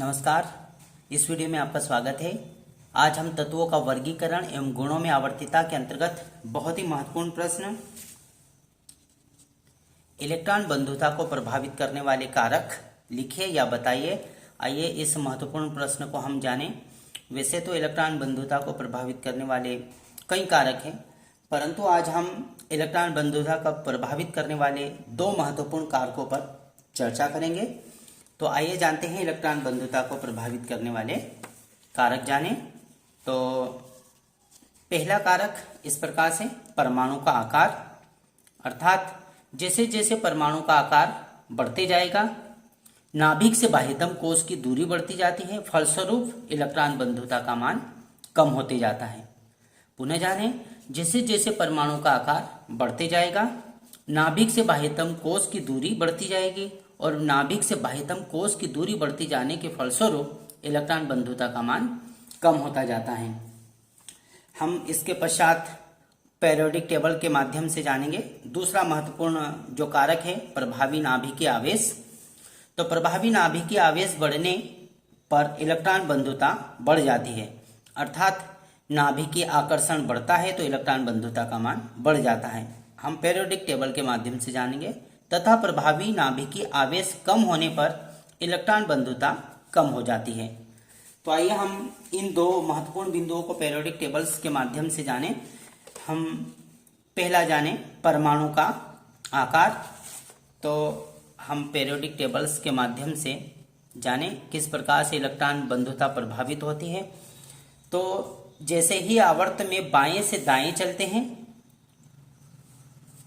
नमस्कार। इस वीडियो में आपका स्वागत है। आज हम तत्वों का वर्गीकरण एवं गुणों में आवर्तीता के अंतर्गत बहुत ही महत्वपूर्ण प्रश्न, इलेक्ट्रॉन बंधुता को प्रभावित करने वाले कारक लिखिए या बताइए। आइए इस महत्वपूर्ण प्रश्न को हम जानें। वैसे तो इलेक्ट्रॉन बंधुता को प्रभावित करने वाले कई कारक हैं, परंतु आज हम इलेक्ट्रॉन बंधुता को प्रभावित करने वाले दो महत्वपूर्ण कारकों पर चर्चा करेंगे। तो आइए जानते हैं इलेक्ट्रॉन बंधुता को प्रभावित करने वाले कारक जानें। तो पहला कारक इस प्रकार से परमाणु का आकार, अर्थात जैसे जैसे परमाणु का आकार बढ़ते जाएगा नाभिक से बाह्यतम कोश की दूरी बढ़ती जाती है, फलस्वरूप इलेक्ट्रॉन बंधुता का मान कम होते जाता है। पुनः जानें, जैसे जैसे परमाणु का आकार बढ़ते जाएगा नाभिक से बाह्यतम कोश की दूरी बढ़ती जाएगी और नाभिक से बाह्यतम कोश की दूरी बढ़ती जाने के फलस्वरूप इलेक्ट्रॉन बंधुता का मान कम होता जाता है। हम इसके पश्चात पीरियोडिक टेबल के माध्यम से जानेंगे। दूसरा महत्वपूर्ण जो कारक है प्रभावी नाभिकीय आवेश। तो प्रभावी नाभिकीय आवेश बढ़ने पर इलेक्ट्रॉन बंधुता बढ़ जाती है, अर्थात नाभिकीय आकर्षण बढ़ता है तो इलेक्ट्रॉन बंधुता का मान बढ़ जाता है। हम पीरियोडिक टेबल के माध्यम से जानेंगे। तथा प्रभावी नाभिकीय आवेश कम होने पर इलेक्ट्रॉन बंधुता कम हो जाती है। तो आइए हम इन दो महत्वपूर्ण बिंदुओं को पीरियोडिक टेबल्स के माध्यम से जानें। हम पहला जानें परमाणु का आकार। तो हम पीरियोडिक टेबल्स के माध्यम से जानें किस प्रकार से इलेक्ट्रॉन बंधुता प्रभावित होती है। तो जैसे ही आवर्त में बाएं से दाएं चलते हैं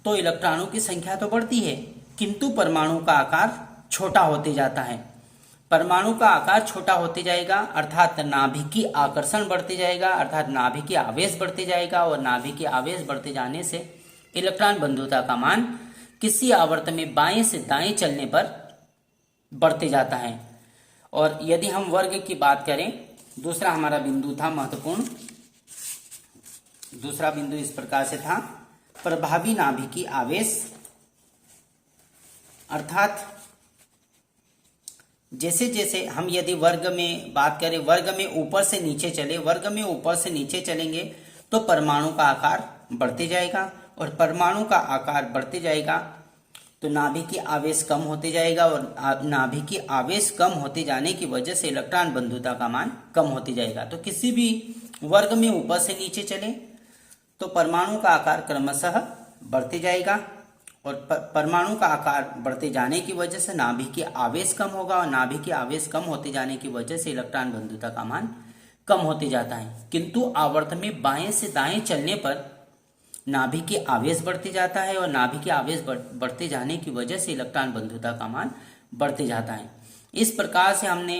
तो इलेक्ट्रॉनों की संख्या तो बढ़ती है, किंतु परमाणु का आकार छोटा होते जाता है। परमाणु का आकार छोटा होते जाएगा अर्थात नाभिकीय आकर्षण बढ़ते जाएगा, अर्थात नाभिकीय आवेश बढ़ते जाएगा और नाभिकीय आवेश बढ़ते जाने से इलेक्ट्रॉन बंधुता का मान किसी आवर्त में बाएं से दाएं चलने पर बढ़ते जाता है। और यदि हम वर्ग की बात करें, दूसरा हमारा बिंदु था महत्वपूर्ण, दूसरा बिंदु इस प्रकार से था प्रभावी नाभिकीय आवेश, अर्थात जैसे जैसे हम यदि वर्ग में बात करें, वर्ग में ऊपर से नीचे चले, वर्ग में ऊपर से नीचे चलेंगे तो परमाणु का आकार बढ़ते जाएगा और परमाणु का आकार बढ़ते जाएगा तो नाभिकीय आवेश कम होते जाएगा और नाभिकीय आवेश कम होते जाने की वजह से इलेक्ट्रॉन बंधुता का मान कम होते जाएगा। तो किसी भी वर्ग में ऊपर से नीचे चले तो परमाणु का आकार क्रमशः बढ़ते जाएगा और परमाणु का आकार बढ़ते जाने की वजह से नाभिकीय आवेश कम होगा और नाभिकीय आवेश कम होते जाने की वजह से इलेक्ट्रॉन बंधुता का मान कम होते जाता है। किंतु आवर्त में बाएं से दाएं चलने पर नाभिकीय आवेश बढ़ते जाता है और नाभिकीय आवेश बढ़ते जाने की वजह से इलेक्ट्रॉन बंधुता का मान बढ़ते जाता है। इस प्रकार से हमने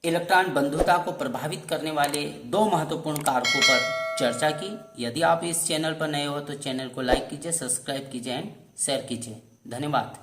इलेक्ट्रॉन बंधुता को प्रभावित करने वाले दो महत्वपूर्ण कारकों पर चर्चा की। यदि आप इस चैनल पर नए हो तो चैनल को लाइक कीजिए, सब्सक्राइब कीजिए एंड शेयर कीजिए। धन्यवाद।